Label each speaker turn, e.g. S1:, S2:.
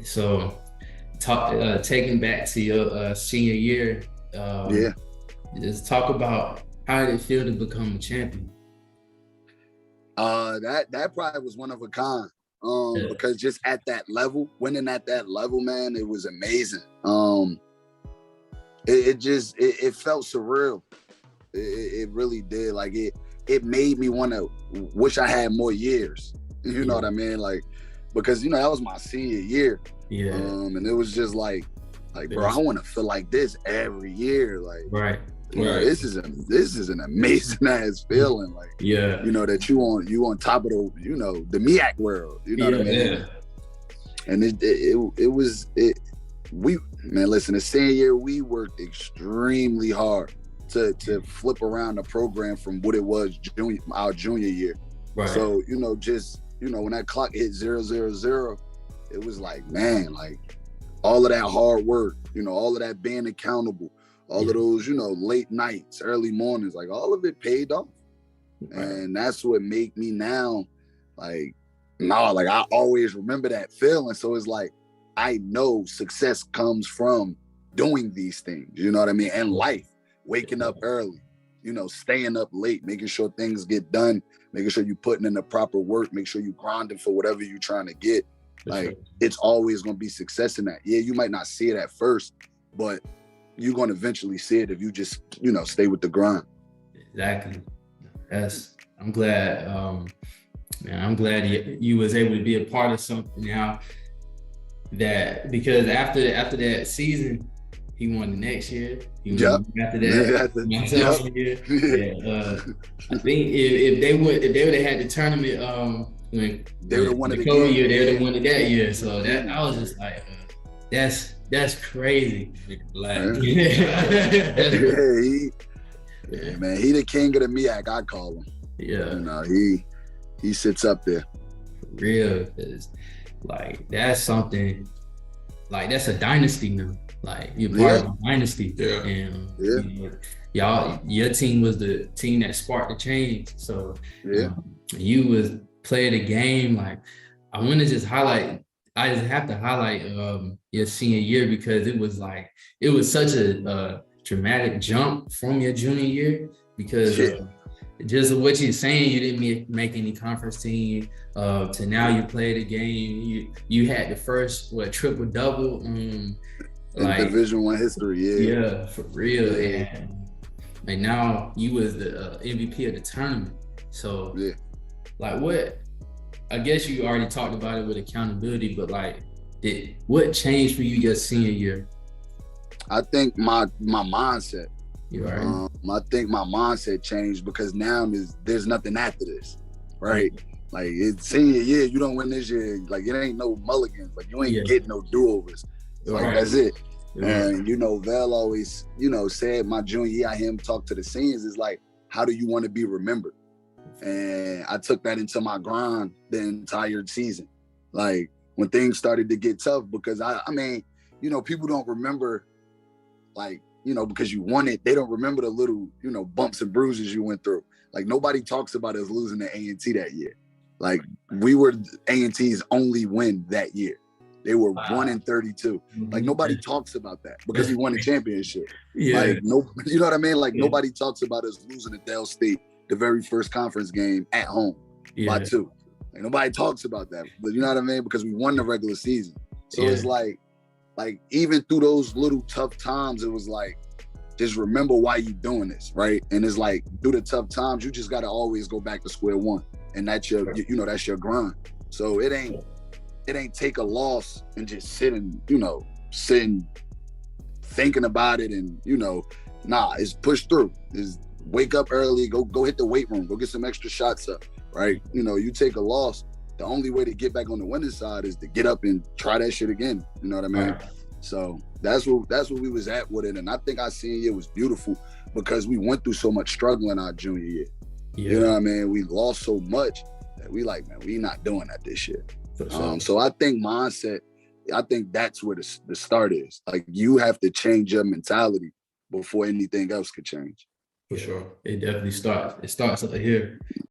S1: So, taking back to your senior year,
S2: Yeah.
S1: just talk about how did it feel to become a champion?
S2: That probably was one of a kind.
S1: Yeah,
S2: Because just at that level, winning at that level, man, it was amazing. It felt surreal. It really did. Like it made me want to wish I had more years. You know
S1: yeah,
S2: what I mean? Like, because that was my senior year.
S1: yeah.
S2: And it was just like, bro, I
S1: That's
S2: want to feel like this every year. Like,
S1: right, right.
S2: this is an amazing ass feeling. Like,
S1: Yeah,
S2: that you on top of the MEAC world. You know what
S1: yeah,
S2: I mean?
S1: yeah.
S2: And we, man, listen, the senior year we worked extremely hard to flip around the program from what it was our junior year.
S1: Right.
S2: So just when that clock hit 0-0-0, it was like, man, like all of that hard work, all of that being accountable, all
S1: Yeah,
S2: of those late nights, early mornings, like all of it paid off.
S1: right.
S2: And that's what made me now, like, no, like I always remember that feeling. So it's like, I know success comes from doing these things, you know what I mean? And life, waking up early, staying up late, making sure things get done, making sure you're putting in the proper work, make sure you're grinding for whatever you're trying to get.
S1: For sure.
S2: Like, it's always going to be success in that. Yeah, you might not see it at first, but you're going to eventually see it if you just, stay with the grind.
S1: Exactly. I'm glad, man, I'm glad you was able to be a part of something now that, because after that season, he won the next year. He
S2: Yep.
S1: won after that, my sophomore year.
S2: Yep.
S1: Yeah, I think if they would have had the tournament, when
S2: They would have won it
S1: the COVID
S2: again.
S1: year, they would have won it that year. So that I was just like, that's crazy. Like,
S2: Yeah, man, he the king of the MEAC, I call him.
S1: yeah,
S2: He sits up there.
S1: for real. 'Cause, like, that's something. Like, that's a dynasty now. Like, you're part of a dynasty.
S3: Yeah.
S1: And your team was the team that sparked the change. So you was play the game. Like, I want to just highlight. I just have to highlight your senior year, because it was such a dramatic jump from your junior year, because just what you're saying, you didn't make any conference team, to now you play the game. You had the first triple double in
S2: Division I history.
S1: Yeah, for real. And now you was the MVP of the tournament. So like, what, I guess you already talked about it with accountability, but like, what changed for you your senior year?
S2: I think my mindset.
S1: Right.
S2: I think my mindset changed, because now there's nothing after this, right? Like, it's senior year, you don't win this year, like, it ain't no mulligans, like you ain't getting no do-overs. Like, that's it. And Vel always said, my junior year, I hear him talk to the seniors, is like, how do you want to be remembered? And I took that into my grind the entire season. Like, when things started to get tough, because I mean, people don't remember, like, because you won it, they don't remember the little, bumps and bruises you went through. Like, nobody talks about us losing to A&T that year. Like, we were A&T's only win that year. They were 1-32. Like, nobody talks about that, because we won the championship. Like, no, you know what I mean? Like, nobody talks about us losing to Dell State, the very first conference game at home by 2. Like, nobody talks about that, but you know what I mean? Because we won the regular season. So it's like even through those little tough times, it was like, just remember why you doing this, right? And it's like, through the tough times, you just got to always go back to square one, and that's that's your grind. So it ain't take a loss and just sitting thinking about it, and it's push through. Is wake up early, go hit the weight room, go get some extra shots up, right? You take a loss, the only way to get back on the winning side is to get up and try that shit again. You know what I mean? Right. So that's what we was at with it. And I think our senior year was beautiful, because we went through so much struggle in our junior year. You know what I mean? We lost so much that we like, man, we not doing that this year. So I think mindset, I think that's where the start is. Like, you have to change your mentality before anything else could change.
S1: For sure. It definitely starts. It starts up here.